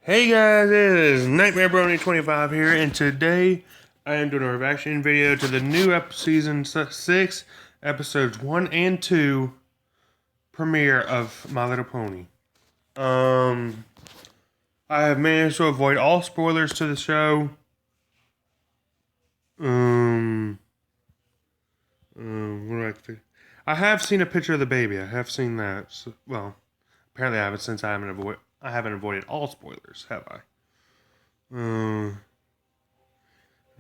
Hey guys, it is Nightmare Brony 25 here, and today I am doing a reaction video to the new season 6, episodes 1 and 2 premiere of My Little Pony. I have managed to avoid all spoilers to the show. What do I think? I have seen a picture of the baby. I have seen that. So, well, apparently I haven't, since I haven't avoided all spoilers, have I?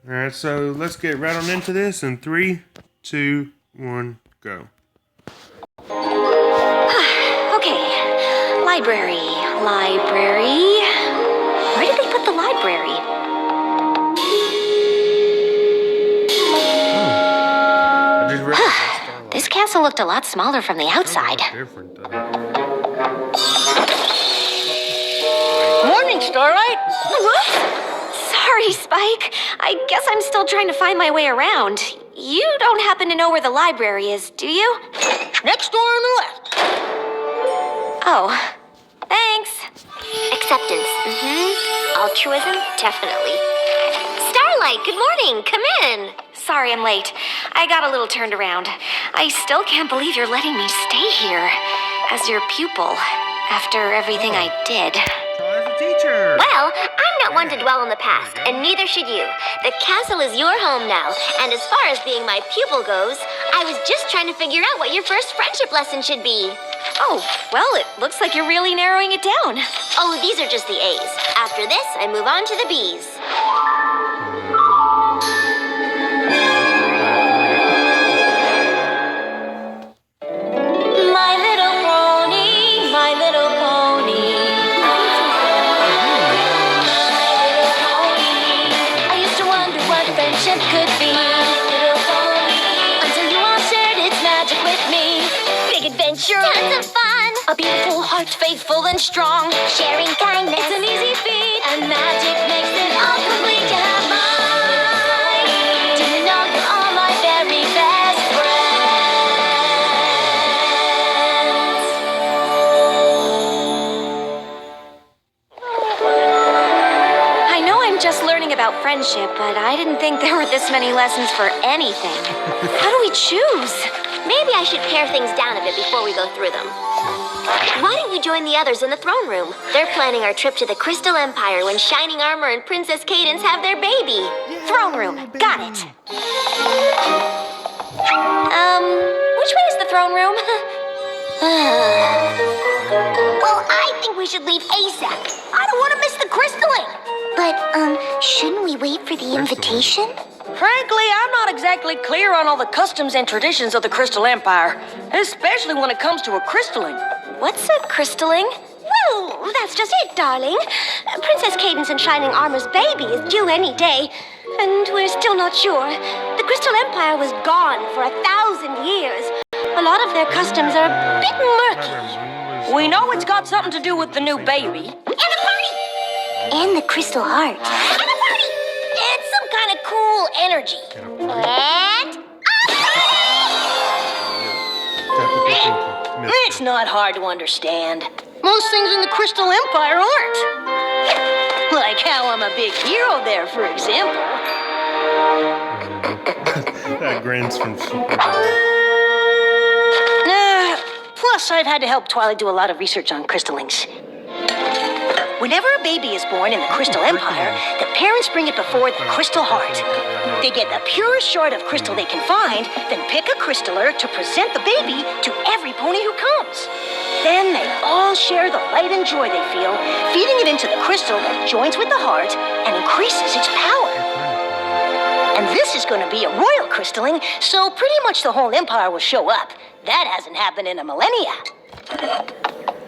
Alright, so let's get right on into this in 3, 2, 1, go. Okay, library. Where did they put the library? I just read This castle looked a lot smaller from the outside. Different, Morning, Starlight. What? Sorry, Spike. I guess I'm still trying to find my way around. You don't happen to know where the library is, do you? Next door on the left. Oh, thanks. Acceptance. Altruism? Definitely. Starlight, good morning. Come in. Sorry I'm late. I got a little turned around. I still can't believe you're letting me stay here as your pupil after everything I did. teacher. Well, I'm not one to dwell on the past, and neither should you. The castle is your home now, and as far as being my pupil goes, I was just trying to figure out what your first friendship lesson should be. Oh, well, it looks like you're really narrowing it down. Oh, these are just the A's. After this, I move on to the B's. My little pony, my little pony. I used to wonder what friendship could be. Until you all shared its magic with me. Big adventure. Tons of fun. A beautiful heart, faithful and strong. Sharing kindness. It's an easy feat, and magic makes it all complete to have mine. Do you know you're all my very best friends? I know I'm just learning about friendship, but I didn't think there were this many lessons for anything. How do we choose? Maybe I should pare things down a bit before we go through them. Why don't you join the others in the throne room? They're planning our trip to the Crystal Empire when Shining Armor and Princess Cadence have their baby. Throne room. Got it. Which way is the throne room? Well, I think we should leave ASAP. I don't want to miss the crystalling. But, shouldn't we wait for the invitation? Frankly, I'm not exactly clear on all the customs and traditions of the Crystal Empire, especially when it comes to a crystalling. What's a crystalling? Well, that's just it, darling. Princess Cadence and Shining Armor's baby is due any day, and we're still not sure. The Crystal Empire was gone for 1,000 years. A lot of their customs are a bit murky. We know it's got something to do with the new baby. And a party! And the Crystal Heart. And a party! It's some kind of cool energy. And It's not hard to understand. Most things in the Crystal Empire aren't. Like how I'm a big hero there, for example. That grins from Plus, I've had to help Twilight do a lot of research on crystallings. Whenever a baby is born in the Crystal Empire, the parents bring it before the Crystal Heart. They get the purest shard of crystal they can find, then pick a crystaller to present the baby to every pony who comes. Then they all share the light and joy they feel, feeding it into the crystal that joins with the heart and increases its power. And this is going to be a royal crystalling, so pretty much the whole empire will show up. That hasn't happened in a millennia.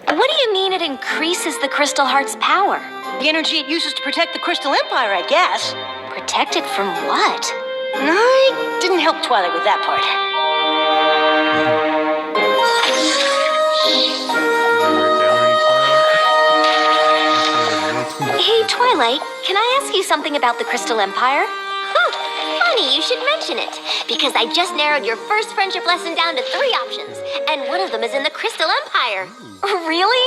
What do you mean it increases the Crystal Heart's power? The energy it uses to protect the Crystal Empire, I guess. Protect it from what? I didn't help Twilight with that part. Hey, Twilight, can I ask you something about the Crystal Empire? funny you should mention it, because I just narrowed your first friendship lesson down to 3 options, and one of them is in the Crystal Empire. Really?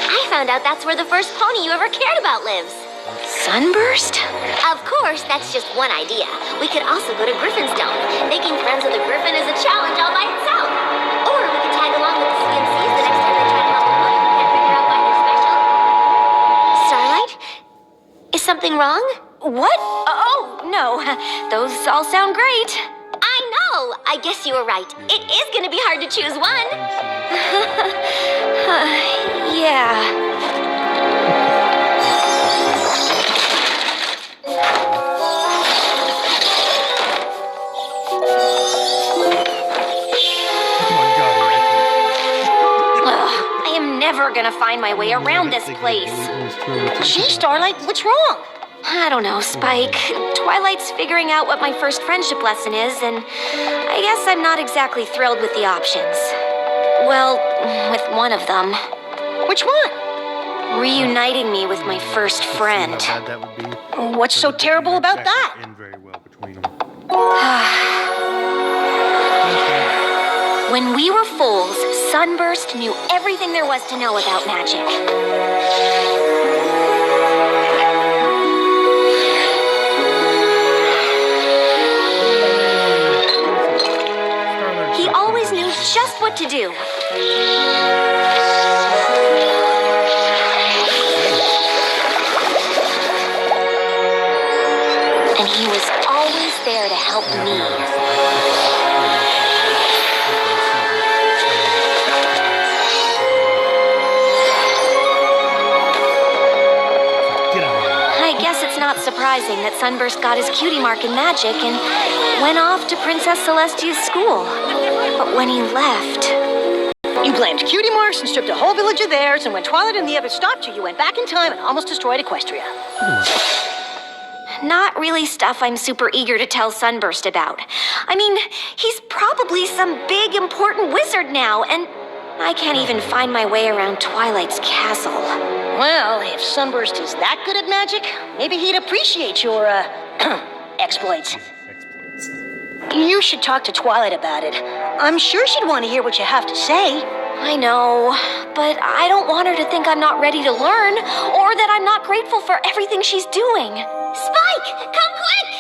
I found out that's where the first pony you ever cared about lives. Sunburst? Of course, that's just one idea. We could also go to Griffinstone. Making friends with a griffin is a challenge all by itself. Or we could tag along with the CMCs the next time they try to help a pony we can't figure out why they're special. Starlight? Is something wrong? What? Oh, no. Those all sound great. I know! I guess you were right. It is gonna be hard to choose one. Yeah. I am never gonna find my way around this place. Gee, Starlight, what's wrong? I don't know, Spike. Twilight's figuring out what my first friendship lesson is, and I guess I'm not exactly thrilled with the options. Well, with one of them. Which one? Reuniting me with my first friend. What's so terrible about that? When we were foals, Sunburst knew everything there was to know about magic. He always knew just what to do. And he was always there to help me. I guess it's not surprising that Sunburst got his cutie mark in magic and went off to Princess Celestia's school. But when he left... You blamed cutie marks and stripped a whole village of theirs, and when Twilight and the others stopped you, you went back in time and almost destroyed Equestria. Not really stuff I'm super eager to tell Sunburst about. I mean, he's probably some big, important wizard now, and I can't even find my way around Twilight's castle. Well, if Sunburst is that good at magic, maybe he'd appreciate your, exploits. You should talk to Twilight about it. I'm sure she'd want to hear what you have to say. I know, but I don't want her to think I'm not ready to learn, or that I'm not grateful for everything she's doing. Spike, come quick!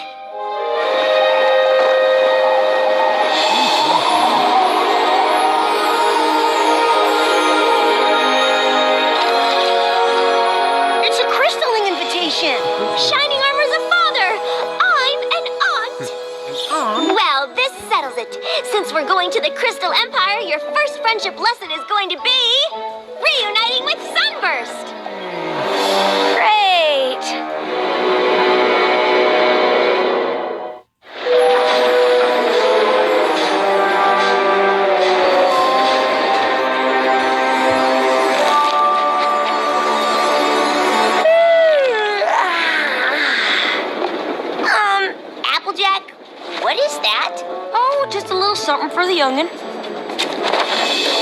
It's a crystalling invitation. Shining Armor's a father. I'm an aunt. Well, this settles it. Since we're going to the Crystal Empire, your first friendship lesson is going to be reuniting with Sunburst. Great! Applejack, what is that? Oh, just a little something for the youngin'.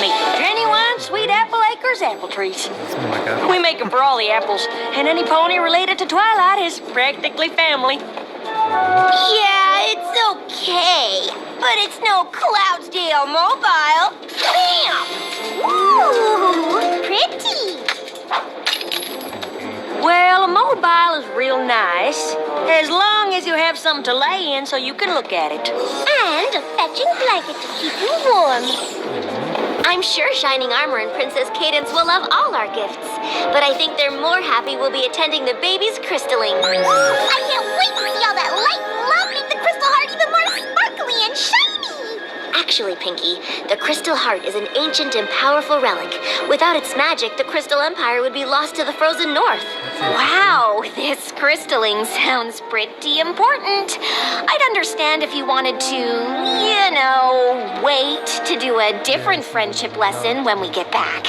Make the genuine sweet apple acres apple trees. We make them for all the apples, and any pony related to Twilight is practically family. Yeah, it's okay, but it's no Cloudsdale Mobile. Bam! Ooh, pretty. Well, a mobile is real nice, as long as you have something to lay in so you can look at it. And a fetching blanket to keep you warm. I'm sure Shining Armor and Princess Cadence will love all our gifts, but I think they're more happy we'll be attending the baby's crystaling. I can't wait to see all that light and love make the crystal heart even more sparkly and shiny! Actually, Pinky, the Crystal Heart is an ancient and powerful relic. Without its magic, the Crystal Empire would be lost to the frozen north. Wow, this crystaling sounds pretty important. I'd understand if you wanted to, wait to do a different friendship lesson when we get back.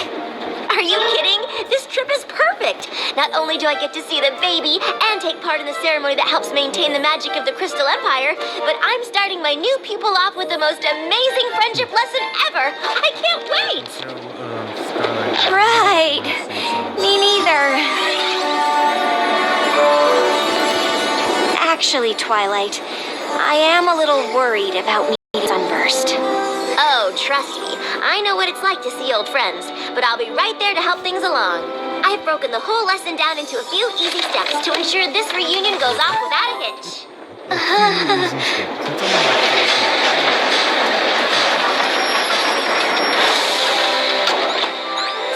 Are you kidding? This trip is perfect. Not only do I get to see the baby and take part in the ceremony that helps maintain the magic of the Crystal Empire, but I'm starting my new pupil off with the most amazing friendship lesson ever. I can't wait. Right. Me neither. Actually, Twilight, I am a little worried about meeting Sunburst. Oh, trust me. I know what it's like to see old friends, but I'll be right there to help things along. I've broken the whole lesson down into a few easy steps to ensure this reunion goes off without a hitch.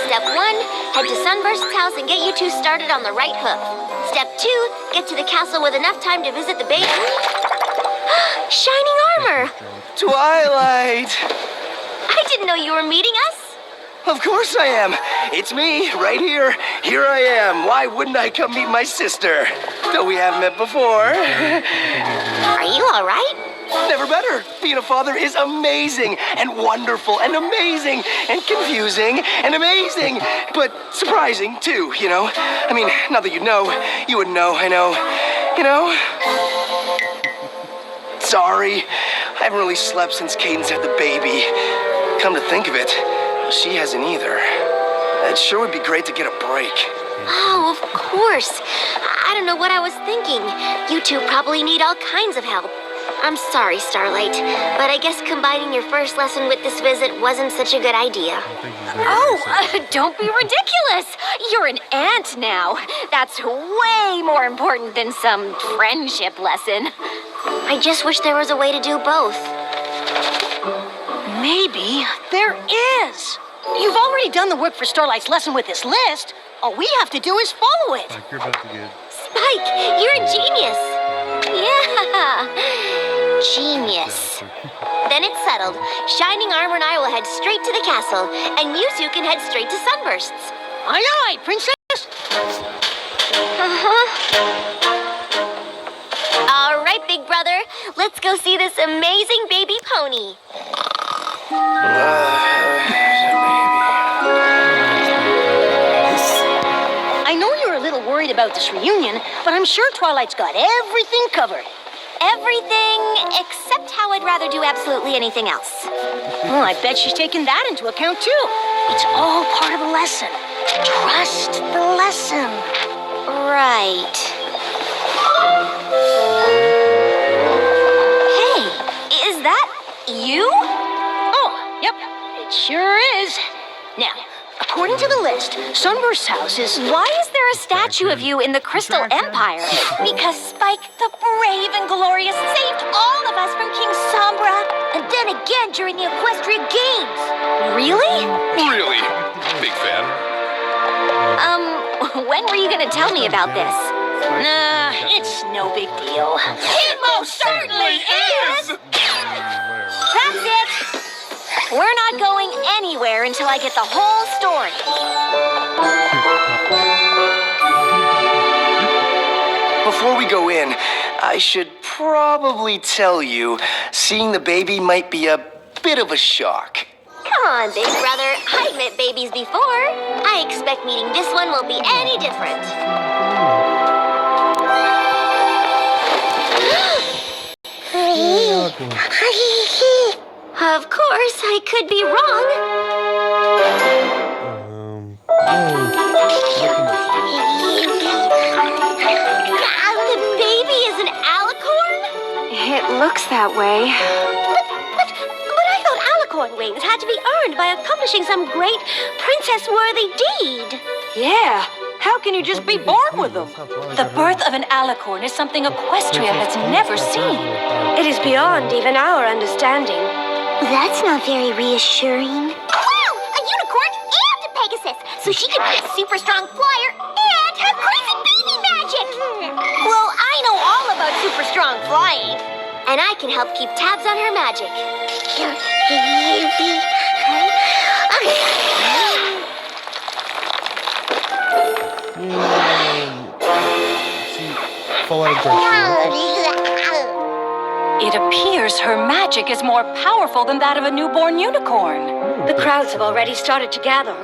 Step 1, head to Sunburst's house and get you two started on the right hoof. Step 2, get to the castle with enough time to visit the baby. Shining armor! Twilight! I didn't know you were meeting us. Of course I am. It's me, right here. Here I am. Why wouldn't I come meet my sister? Though we haven't met before. Are you all right? Never better. Being a father is amazing and wonderful and amazing and confusing and amazing, but surprising too, you know? I mean, not that you'd know. You wouldn't know, I know. You know? Sorry. I haven't really slept since Cadence had the baby. Come to think of it, she hasn't either. It sure would be great to get a break. Oh, of course. I don't know what I was thinking. You two probably need all kinds of help. I'm sorry, Starlight, but I guess combining your first lesson with this visit wasn't such a good idea. Don't be ridiculous. You're an aunt now. That's way more important than some friendship lesson. I just wish there was a way to do both. Maybe there is. You've already done the work for Starlight's lesson with this list. All we have to do is follow it. Like, you're about to get... Spike, you're a genius. Yeah, genius. Then it's settled. Shining Armor and I will head straight to the castle, and you two can head straight to Sunbursts. Aye, aye, Princess. All right, big brother, let's go see this amazing baby pony. I know you're a little worried about this reunion, but I'm sure Twilight's got everything covered. Everything except how I'd rather do absolutely anything else. Well, I bet she's taken that into account, too. It's all part of the lesson. Trust the lesson. Right. Hey, is that you? Oh, yep, it sure is. Now, according to the list, Sunburst's house is... Why is there a statue of you in the Crystal Empire? Because Spike the Brave and Glorious saved all of us from King Sombra, and then again during the Equestria Games. Really? Really? Big fan. When were you gonna tell me about this? Nah, it's no big deal. It most certainly is! That's it! We're not going anywhere until I get the whole story. Before we go in, I should probably tell you, seeing the baby might be a bit of a shock. Come on, big brother. I've met babies before. I expect meeting this one won't be any different. Of course, I could be wrong. The baby is an alicorn? It looks that way. But I thought alicorn wings had to be earned by accomplishing some great princess-worthy deed. Yeah. How can you just be born with them? The birth of an alicorn is something Equestria has never seen. It is beyond even our understanding. That's not very reassuring. Wow! A unicorn and a Pegasus! So she could be a super strong flyer and have crazy baby magic! Well, I know all about super strong flying. And I can help keep tabs on her magic. Fall out of breath. It appears her magic is more powerful than that of a newborn unicorn. The crowds have already started to gather.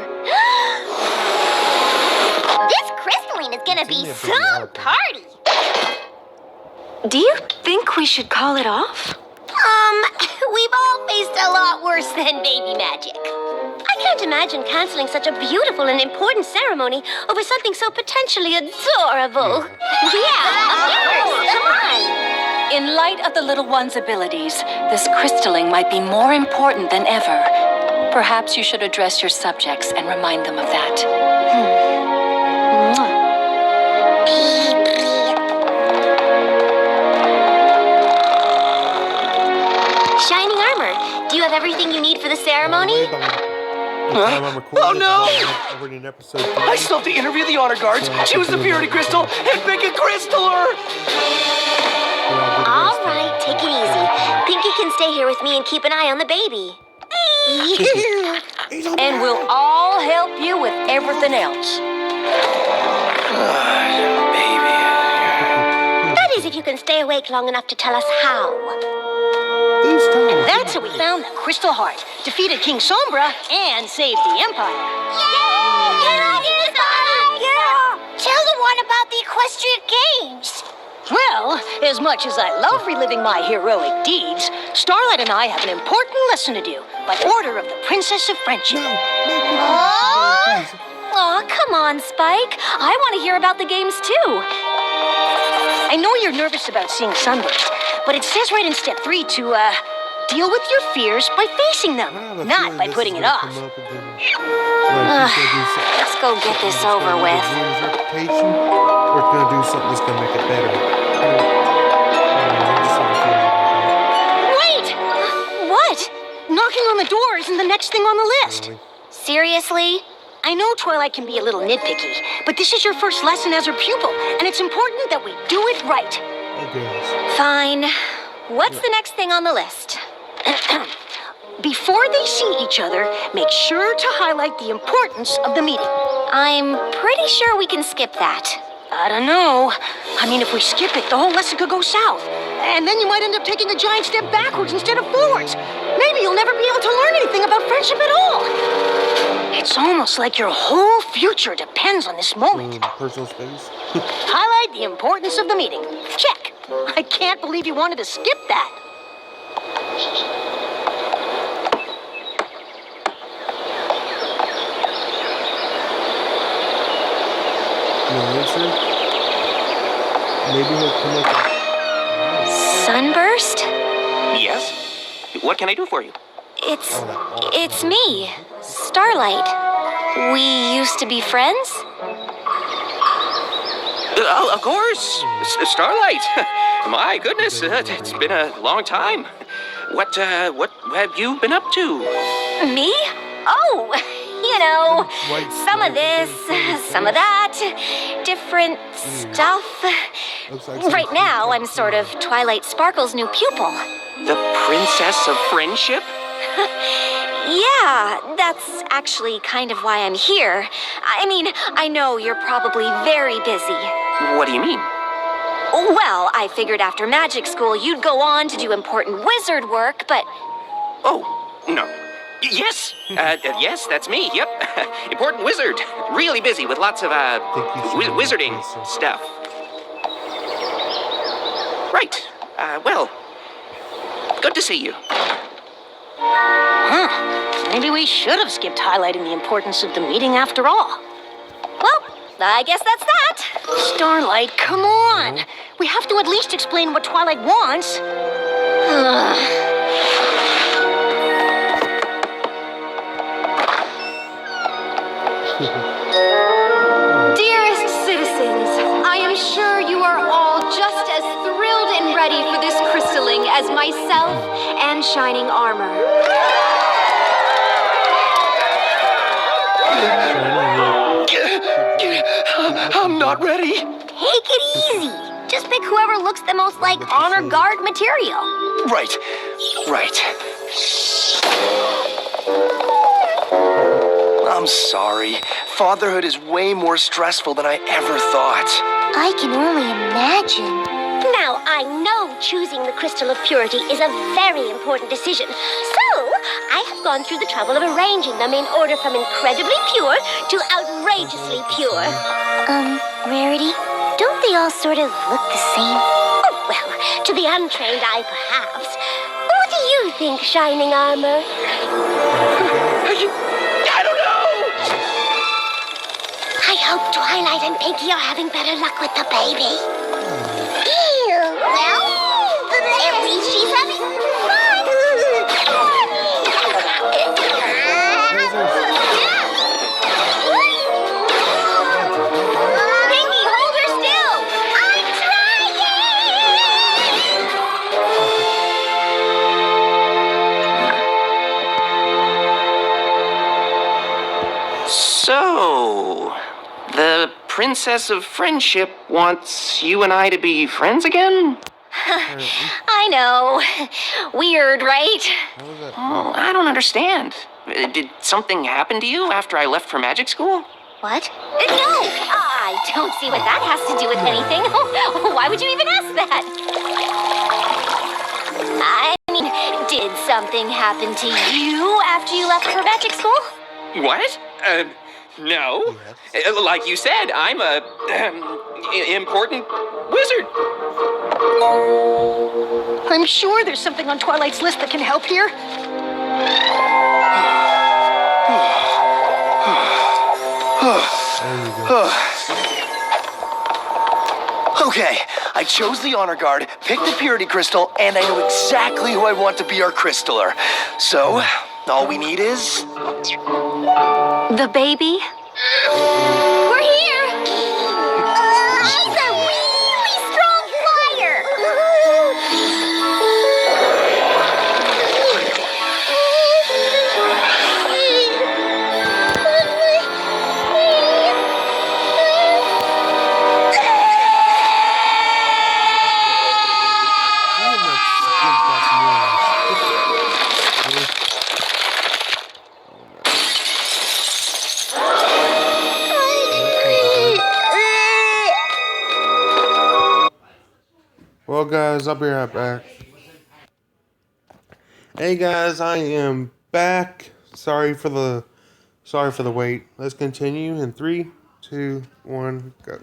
This crystalline is gonna be some party. Do you think we should call it off? We've all faced a lot worse than baby magic. I can't imagine canceling such a beautiful and important ceremony over something so potentially adorable. Yeah, of course. Come on. In light of the little one's abilities, this crystalling might be more important than ever. Perhaps you should address your subjects and remind them of that. ceremony? Oh no! I still have to interview the honor guards, choose the purity crystal, and pick a crystaller! All right, take it easy. Pinky can stay here with me and keep an eye on the baby. And we'll all help you with everything else. Baby. That is, if you can stay awake long enough to tell us how. And that's how we found the Crystal Heart, defeated King Sombra, and saved the Empire. Tell the one about the equestrian games. Well, as much as I love reliving my heroic deeds, Starlight and I have an important lesson to do by order of the Princess of Friendship. Aw, come on, Spike. I want to hear about the games too. I know you're nervous about seeing Sunburst, but it says right in step 3 to, deal with your fears by facing them, not by putting it off. Let's go get this over with. Or it's gonna do something that's gonna make it better. Wait! What? Knocking on the door isn't the next thing on the list. Seriously? I know Twilight can be a little nitpicky, but this is your first lesson as her pupil, and it's important that we do it right. Fine. What's the next thing on the list? Before they see each other, make sure to highlight the importance of the meeting. I'm pretty sure we can skip that. I don't know. I mean, if we skip it, the whole lesson could go south. And then you might end up taking a giant step backwards instead of forwards. Maybe you'll never be able to learn anything about friendship at all. It's almost like your whole future depends on this moment. Personal space. Highlight the importance of the meeting. Check. I can't believe you wanted to skip that. No answer? Maybe he'll come up with... Sunburst? Yes? What can I do for you? It's me, Starlight. We used to be friends? Of course. Starlight. My goodness, it's been a long time. What have you been up to? Me? Oh, you know, some of this, some of that, different stuff. Right now, I'm sort of Twilight Sparkle's new pupil. The Princess of Friendship? Yeah, that's actually kind of why I'm here. I mean, I know you're probably very busy. What do you mean? Well, I figured after magic school you'd go on to do important wizard work, but... Oh, no. Yes, yes, that's me, yep. Important wizard. Really busy with lots of, wizarding stuff. Right, well, good to see you. Huh. Maybe we should have skipped highlighting the importance of the meeting after all. Well, I guess that's that. Starlight, come on. We have to at least explain what Twilight wants. Dearest citizens, I am sure you are all just as thrilled and ready for this crystalling as myself and Shining Armor. I'm not ready. Take it easy. Just pick whoever looks the most like honor guard material. Right. I'm sorry. Fatherhood is way more stressful than I ever thought. I can only imagine. Now, I know choosing the Crystal of Purity is a very important decision. So, I have gone through the trouble of arranging them in order from incredibly pure to outrageously pure. Rarity, don't they all sort of look the same? Oh, well, to the untrained eye, perhaps. What do you think, Shining Armor? I don't know! I hope Twilight and Pinky are having better luck with the baby. Ew. Well, at least she's having fun. Pinky, hold her still! I'm trying! So, the Princess of Friendship wants you and I to be friends again? I know. Weird, right? Oh, I don't understand. Did something happen to you after I left for magic school? What? No! I don't see what that has to do with anything. Why would you even ask that? I mean, did something happen to you after you left for magic school? What? No. Like you said, I'm a important wizard. I'm sure there's something on Twilight's list that can help here. Okay, I chose the honor guard, picked the purity crystal, and I know exactly who I want to be our crystaller. So, all we need is... The baby? We're here! She's a really strong flyer! Well, guys, I'll be right back. Hey, guys, I am back. Sorry for the wait. Let's continue in 3, 2, 1, go.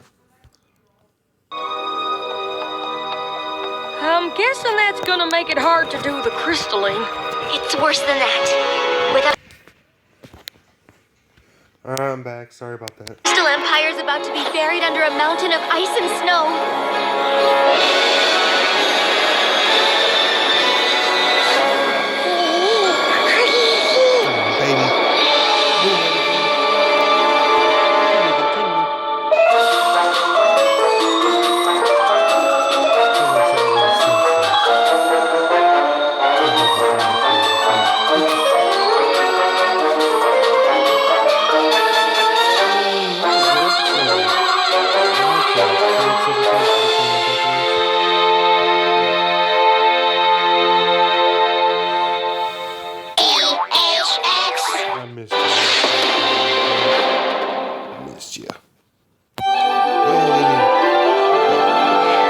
I'm guessing that's gonna make it hard to do the crystalling. It's worse than that. Without I'm back. Sorry about that. Crystal Empire's about to be buried under a mountain of ice and snow.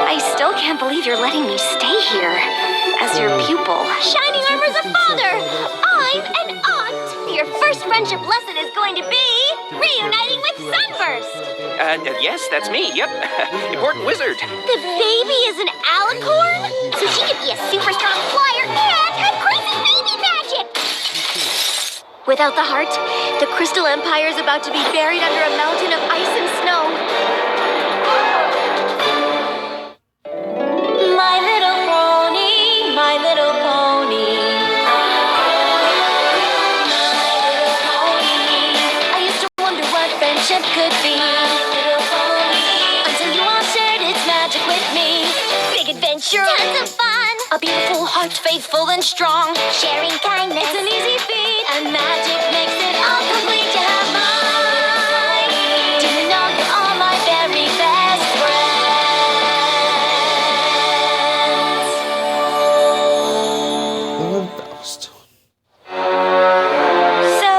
I still can't believe you're letting me stay here as your pupil. Shining Armor's a father! I'm an aunt! Your first friendship lesson is going to be reuniting with Sunburst! Yes, that's me, yep. Important wizard. The baby is an alicorn? So she could be a super strong flyer and have crazy baby magic! Without the heart, the Crystal Empire is about to be buried under a mountain of ice and snow. My little pony, my little pony. I used to wonder what friendship could be. Until you all shared its magic with me. Big adventure, Tons of fun! a beautiful heart, faithful and strong. Sharing kindness! It's an easy feat, and magic makes it all complete. You have mine. Do you know you're all my very best friends? So,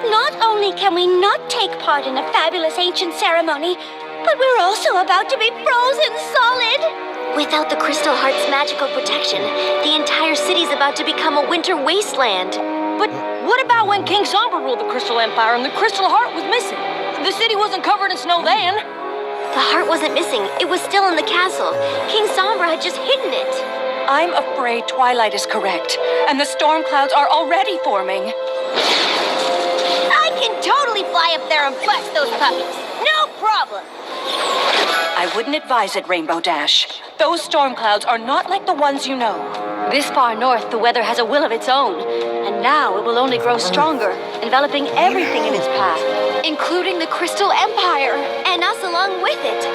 not only can we not take part in a fabulous ancient ceremony, but we're also about to be frozen solid. Without the Crystal Heart's magical protection, the entire city's about to become a winter wasteland. But what about when King Sombra ruled the Crystal Empire and the Crystal Heart was missing? The city wasn't covered in snow then. The heart wasn't missing. It was still in the castle. King Sombra had just hidden it. I'm afraid Twilight is correct, and the storm clouds are already forming. I can totally fly up there and bust those puppies. No problem. I wouldn't advise it, Rainbow Dash. Those storm clouds are not like the ones you know. This far north, the weather has a will of its own. And now it will only grow stronger, enveloping everything in its path, including the Crystal Empire, and us along with it.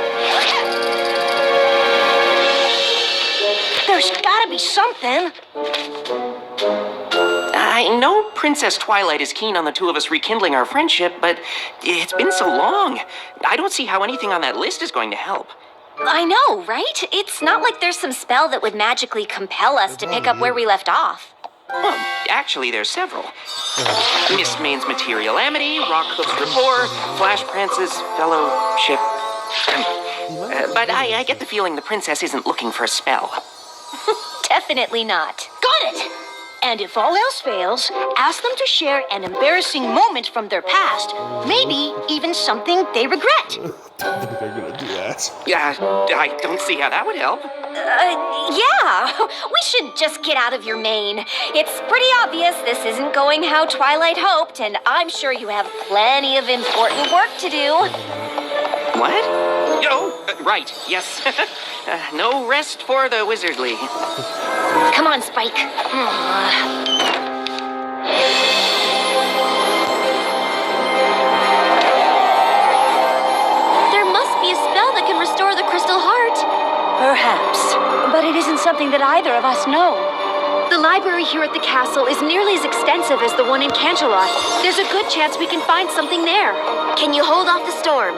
There's gotta be something. I know Princess Twilight is keen on the two of us rekindling our friendship, but it's been so long. I don't see how anything on that list is going to help. I know, right? It's not like there's some spell that would magically compel us to pick up where we left off. Well, actually, there's several. Miss Maine's Material Amity, Rockcliffe's Rapport, Flash Prance's Fellowship. But I get the feeling the princess isn't looking for a spell. Definitely not. Got it! And if all else fails, ask them to share an embarrassing moment from their past. Maybe even something they regret. They're gonna do that. Yeah, I don't see how that would help. Yeah, we should just get out of your mane. It's pretty obvious this isn't going how Twilight hoped, and I'm sure you have plenty of important work to do. What? Oh, right, yes. No rest for the wizardly. Come on, Spike. There must be a spell that can restore the Crystal Heart. Perhaps. But it isn't something that either of us know. The library here at the castle is nearly as extensive as the one in Canterlot. There's a good chance we can find something there. Can you hold off the storm?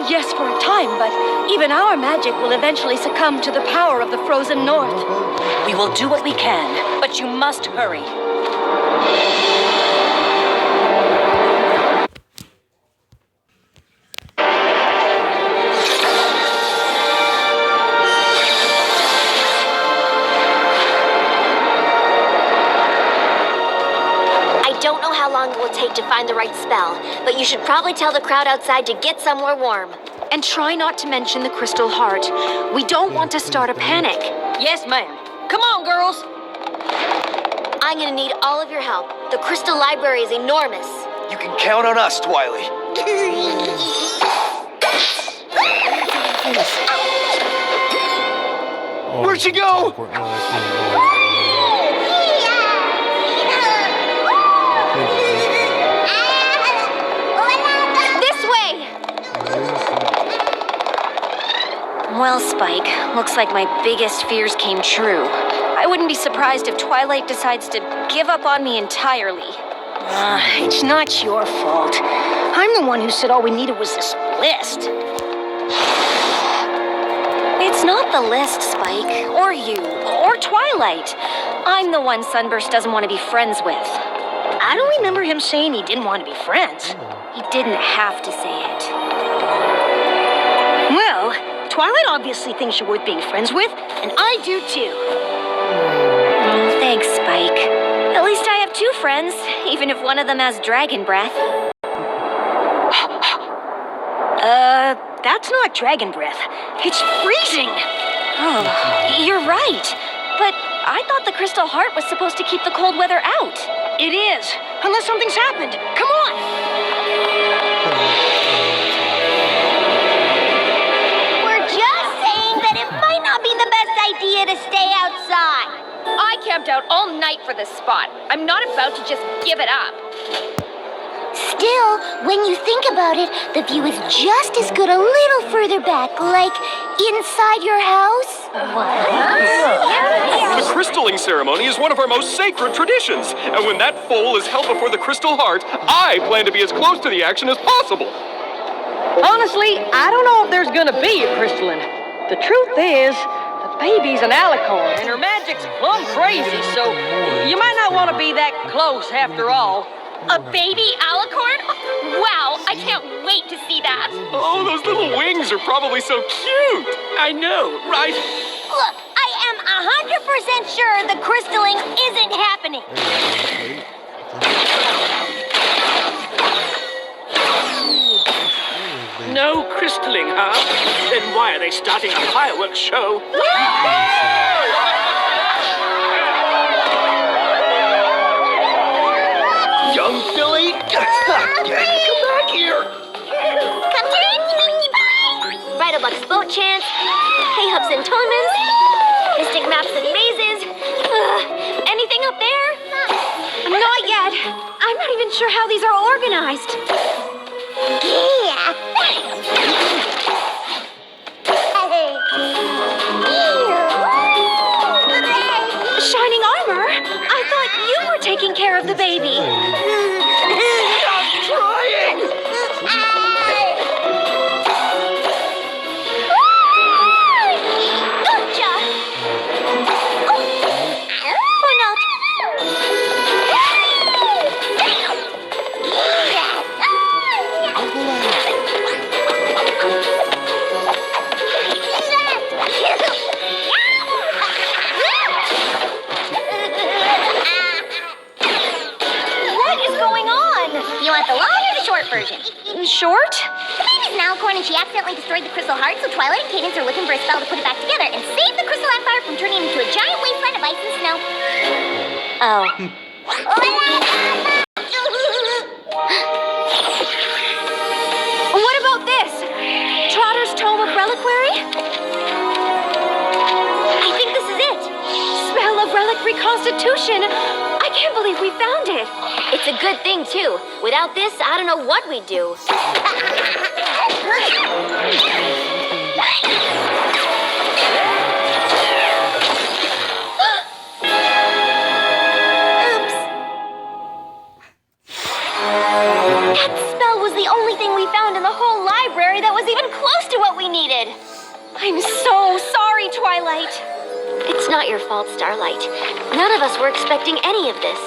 Yes, for a time, but even our magic will eventually succumb to the power of the frozen north. We will do what we can, but you must hurry. I don't know how long it will take to find the right spell, but you should probably tell the crowd outside to get somewhere warm. And try not to mention the Crystal Heart. We don't want to start a panic. Yes, ma'am. Come on, girls. I'm gonna need all of your help. The Crystal Library is enormous. You can count on us, Twilight. Where'd she go? This way! Well, Spike, looks like my biggest fears came true. I wouldn't be surprised if Twilight decides to give up on me entirely. It's not your fault. I'm the one who said all we needed was this list. It's not the list, Spike, or you, or Twilight. I'm the one Sunburst doesn't want to be friends with. I don't remember him saying he didn't want to be friends. He didn't have to say it. Well, Twilight obviously thinks you're worth being friends with, and I do too. Thanks, Spike. At least I have 2 friends, even if one of them has dragon breath. That's not dragon breath. It's freezing. Oh, you're right. But I thought the Crystal Heart was supposed to keep the cold weather out. It is, unless something's happened. Come on. We're just saying that it might not be the best idea to stay outside. I camped out all night for this spot. I'm not about to just give it up. Still, when you think about it, the view is just as good a little further back, like inside your house. The crystalling ceremony is one of our most sacred traditions, and when that foal is held before the Crystal Heart, I plan to be as close to the action as possible. Honestly, I don't know if there's gonna be a crystalline. The truth is, the baby's an alicorn, and her magic's plumb crazy, so you might not want to be that close after all. A baby alicorn? Wow, I can't wait to see that. Oh, those little wings are probably so cute. I know, right? Look, I am 100% sure the crystalling isn't happening. No crystalling, huh? Then why are they starting a fireworks show? Young Billy, come back here. Come to Bridlebuck's boat chants, hay hubs and tournaments, mystic maps and mazes. Anything up there? Not yet. I'm not even sure how these are organized. Shining armor? I thought you were taking care of the baby. And she accidentally destroyed the crystal heart, so Twilight and Cadence are looking for a spell to put it back together and save the Crystal Empire from turning into a giant wasteland of ice and snow. Oh. What about this? Trotter's Tome of Reliquary? I think this is it. Spell of Relic Reconstitution. I can't believe we found it. It's a good thing, too. Without this, I don't know what we'd do. That spell was the only thing we found in the whole library that was even close to what we needed. I'm so sorry, Twilight. It's not your fault, Starlight. None of us were expecting any of this.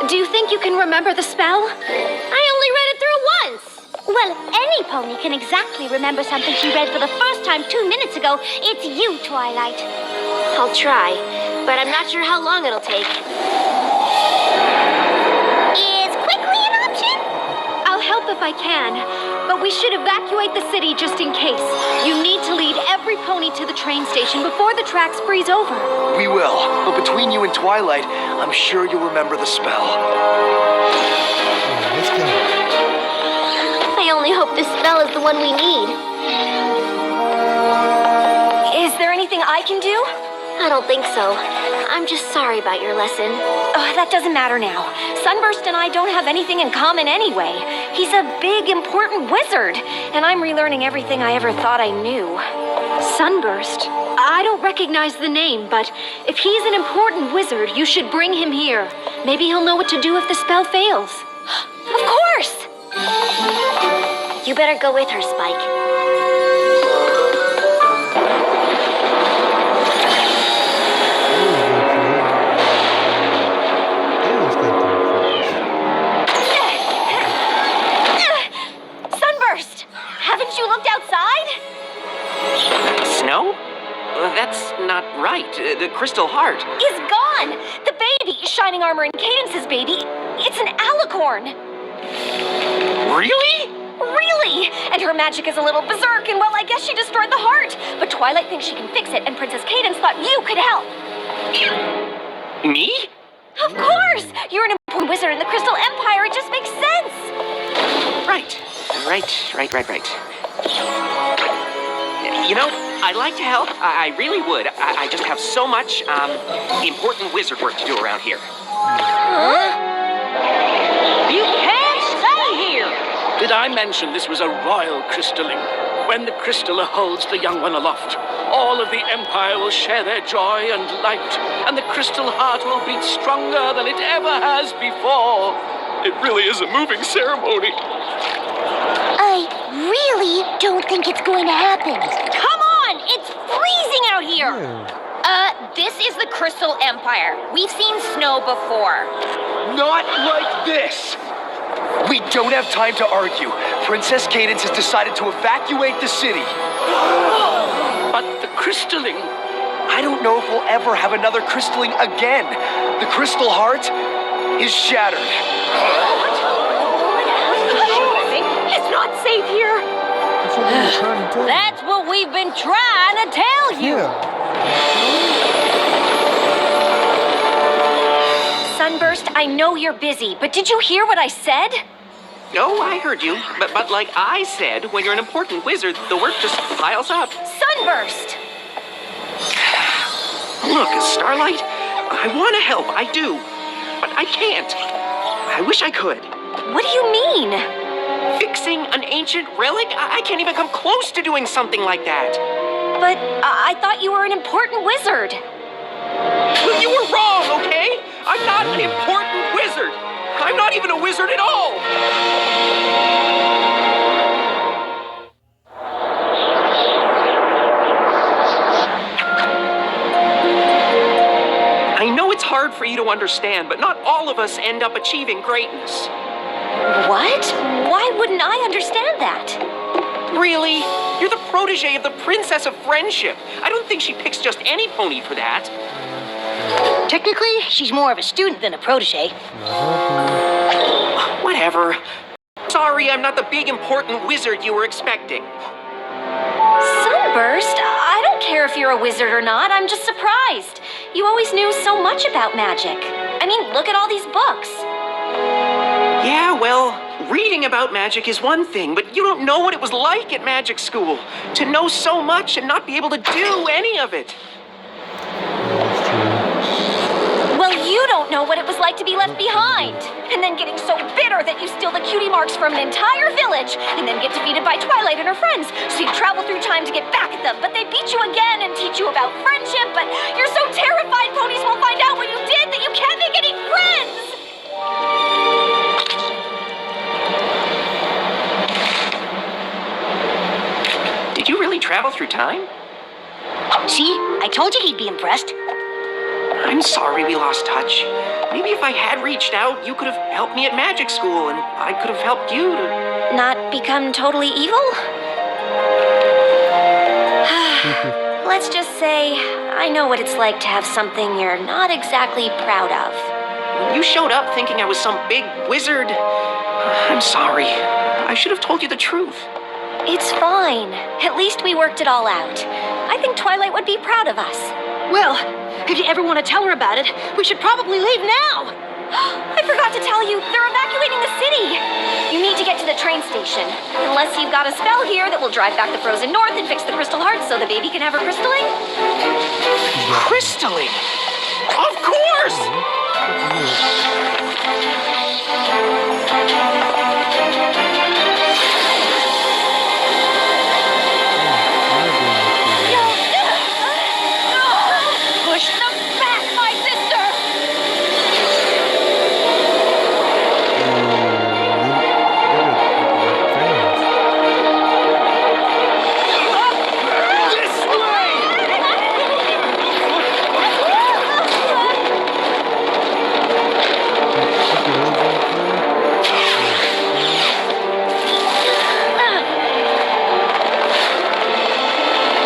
Do you think you can remember the spell? I only read it through once. Well, if any pony can exactly remember something she read for the first time 2 minutes ago, it's you, Twilight. I'll try, but I'm not sure how long it'll take. Is quickly an option? I'll help if I can, but we should evacuate the city just in case. You need to lead every pony to the train station before the tracks freeze over. We will, but between you and Twilight, I'm sure you'll remember the spell. Let's go. I only hope this spell is the one we need. Is there anything I can do? I don't think so. I'm just sorry about your lesson. That doesn't matter now. Sunburst and I don't have anything in common anyway. He's a big, important wizard, and I'm relearning everything I ever thought I knew. Sunburst? I don't recognize the name, but if he's an important wizard, you should bring him here. Maybe he'll know what to do if the spell fails. Of course! You better go with her, Spike. Sunburst! Haven't you looked outside? Snow? That's not right. The Crystal Heart. Is gone! The baby, Shining Armor and Cadence's baby, it's an alicorn. Really? Really? And her magic is a little berserk, and well, I guess she destroyed the heart. But Twilight thinks she can fix it, and Princess Cadence thought you could help. Me? Of course! You're an important wizard in the Crystal Empire. It just makes sense. Right. You know, I'd like to help. I really would. I just have so much, important wizard work to do around here. Huh? You can't stay here! Did I mention this was a royal crystalling? When the crystaller holds the young one aloft, all of the Empire will share their joy and light, and the crystal heart will beat stronger than it ever has before. It really is a moving ceremony. I really don't think it's going to happen. Come on! It's freezing out here! This is the Crystal Empire. We've seen snow before. Not like this! We don't have time to argue. Princess Cadence has decided to evacuate the city. But the crystalling... I don't know if we'll ever have another crystalling again. The crystal heart is shattered. It's not safe here. That's what we were trying to tell you. That's what we've been trying to tell you. Sunburst, I know you're busy, but did you hear what I said? No, I heard you. But like I said, when you're an important wizard, the work just piles up. Sunburst! Look, Starlight, I want to help, I do. But I can't. I wish I could. What do you mean? Fixing an ancient relic? I can't even come close to doing something like that. But I thought you were an important wizard. Well, you were wrong, okay? I'm not an important wizard. I'm not even a wizard at all. I know it's hard for you to understand, but not all of us end up achieving greatness. What? Why wouldn't I understand that? Really? You're the protege of the Princess of Friendship. I don't think she picks just any pony for that. Technically, she's more of a student than a protege. Whatever. Sorry, I'm not the big important wizard you were expecting. Burst, I don't care if you're a wizard or not. I'm just surprised. You always knew so much about magic. I mean, look at all these books. Yeah, well, reading about magic is one thing, but you don't know what it was like at magic school. To know so much and not be able to do any of it. Well, you don't know what it was like to be left behind. And then getting so bitter that you steal the cutie marks from an entire village, and then get defeated by Twilight and her friends. So you travel through time to get back at them, but they beat you again and teach you about friendship, but you're so terrified ponies will find out what you did that you can't make any friends! Did you really travel through time? See? I told you he'd be impressed. I'm sorry we lost touch. Maybe if I had reached out, you could have helped me at magic school, and I could have helped you to... Not become totally evil? Let's just say, I know what it's like to have something you're not exactly proud of. When you showed up thinking I was some big wizard, I'm sorry. I should have told you the truth. It's fine. At least we worked it all out. I think Twilight would be proud of us. Well, if you ever want to tell her about it, we should probably leave now. I forgot to tell you, they're evacuating the city. You need to get to the train station. Unless you've got a spell here that will drive back the frozen north and fix the crystal heart so the baby can have her crystalling. Crystalling? Of course! Push them back, my sister!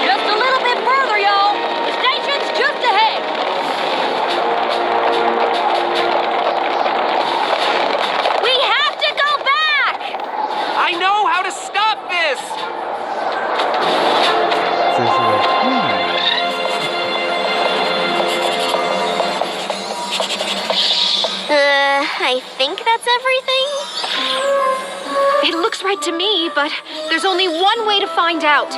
Just a little bit further, y'all. The station's just ahead. We have to go back! I know how to stop this! I think that's everything. It looks right to me, but there's only one way to find out.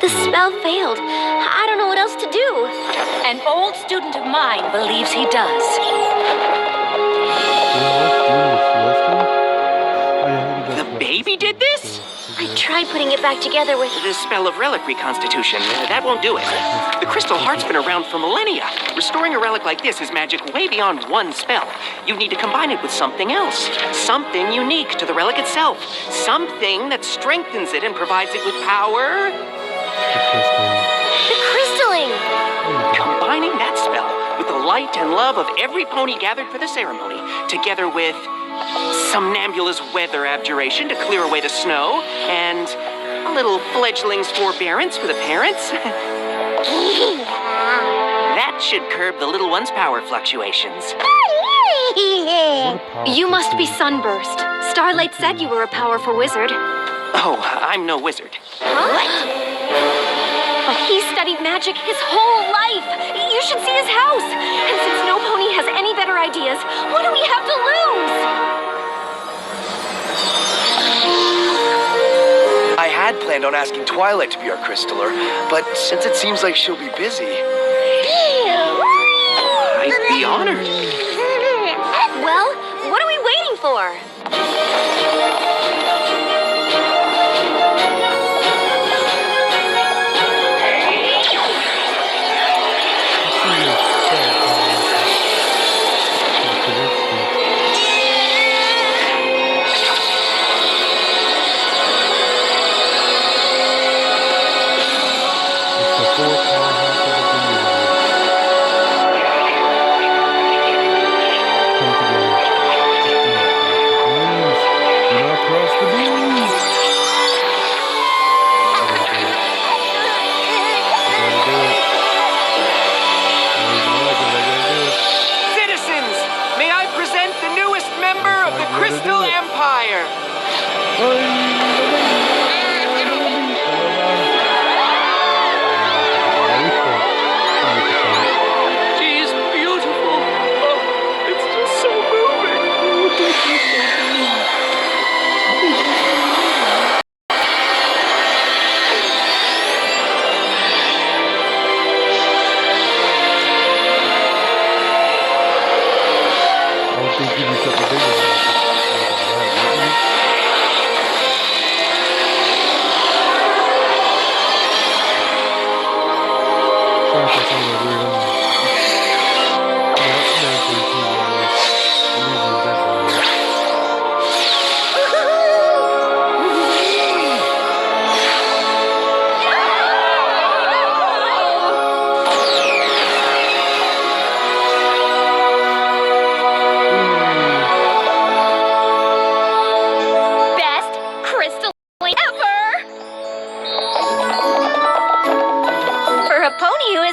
The spell failed. I don't know what else to do. An old student of mine believes he does. The baby did this? I tried putting it back together with... The spell of relic reconstitution. That won't do it. The crystal heart's been around for millennia. Restoring a relic like this is magic way beyond one spell. You need to combine it with something else. Something unique to the relic itself. Something that strengthens it and provides it with power. The crystalling! Combining that spell with the light and love of every pony gathered for the ceremony, together with somnambulous weather abjuration to clear away the snow, and a little fledgling's forbearance for the parents. That should curb the little one's power fluctuations. You must be Sunburst. Starlight said you were a powerful wizard. Oh, I'm no wizard. He studied magic his whole life. You should see his house. And since no pony has any better ideas, what do we have to lose? I had planned on asking Twilight to be our crystaller, but since it seems like she'll be busy... I'd be honored. Well, what are we waiting for?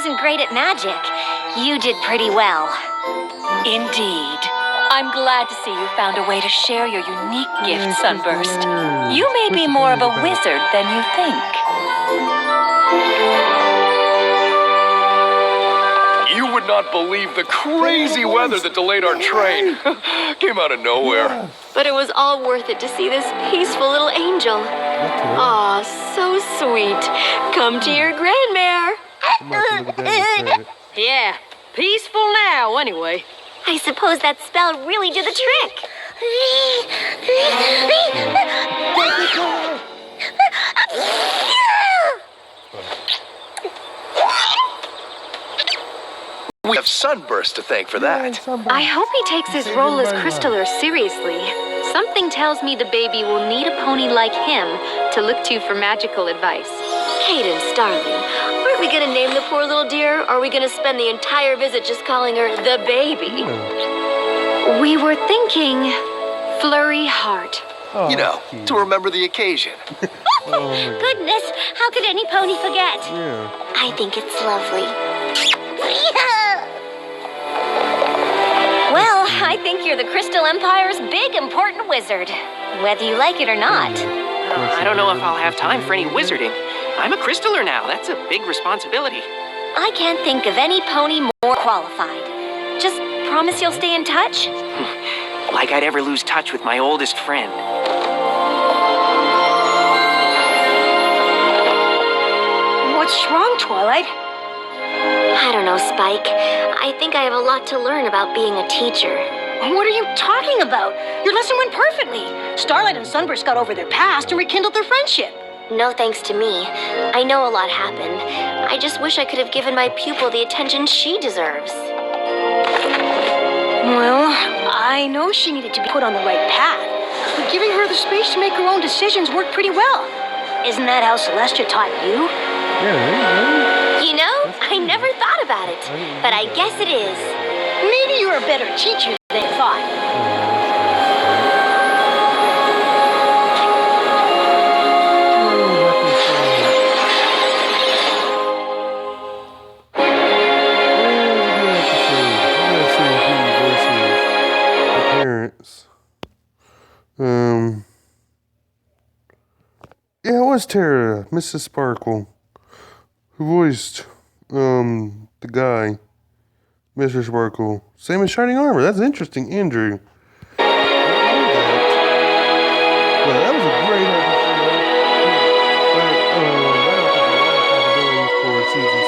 wasn't great at magic. You did pretty well. Indeed. I'm glad to see you found a way to share your unique gift, Sunburst. You may be more of a wizard than you think. You would not believe the crazy weather that delayed our train. Came out of nowhere. But it was all worth it to see this peaceful little angel. Aw, so sweet. Come to your grandmare. Yeah, peaceful now, anyway. I suppose that spell really did the trick. We have Sunburst to thank for that. I hope he takes his role as Crystaller seriously. Something tells me the baby will need a pony like him to look to for magical advice. Cadence, darling, aren't we gonna name the poor little dear, or are we gonna spend the entire visit just calling her the baby? We were thinking Flurry Heart. You know, to remember the occasion. Goodness, how could any pony forget? Yeah. I think it's lovely. Well, I think you're the Crystal Empire's big, important wizard. Whether you like it or not. I don't know if I'll have time for any wizarding. I'm a Crystaller now. That's a big responsibility. I can't think of any pony more qualified. Just promise you'll stay in touch? Like I'd ever lose touch with my oldest friend. What's wrong, Twilight? I don't know, Spike. I think I have a lot to learn about being a teacher. What are you talking about? Your lesson went perfectly. Starlight and Sunburst got over their past and rekindled their friendship. No thanks to me. I know a lot happened. I just wish I could have given my pupil the attention she deserves. Well, I know she needed to be put on the right path, but giving her the space to make her own decisions worked pretty well. Isn't that how Celestia taught you? Yeah, You know, I never thought about it, but I guess it is. Maybe you're a better teacher than I thought. Yeah, it was Tara, Mrs. Sparkle, who voiced the guy, Mr. Sparkle. Same as Shining Armor. That's interesting, Andrew. Well, that was a great episode. But I don't think a lot of possibilities for season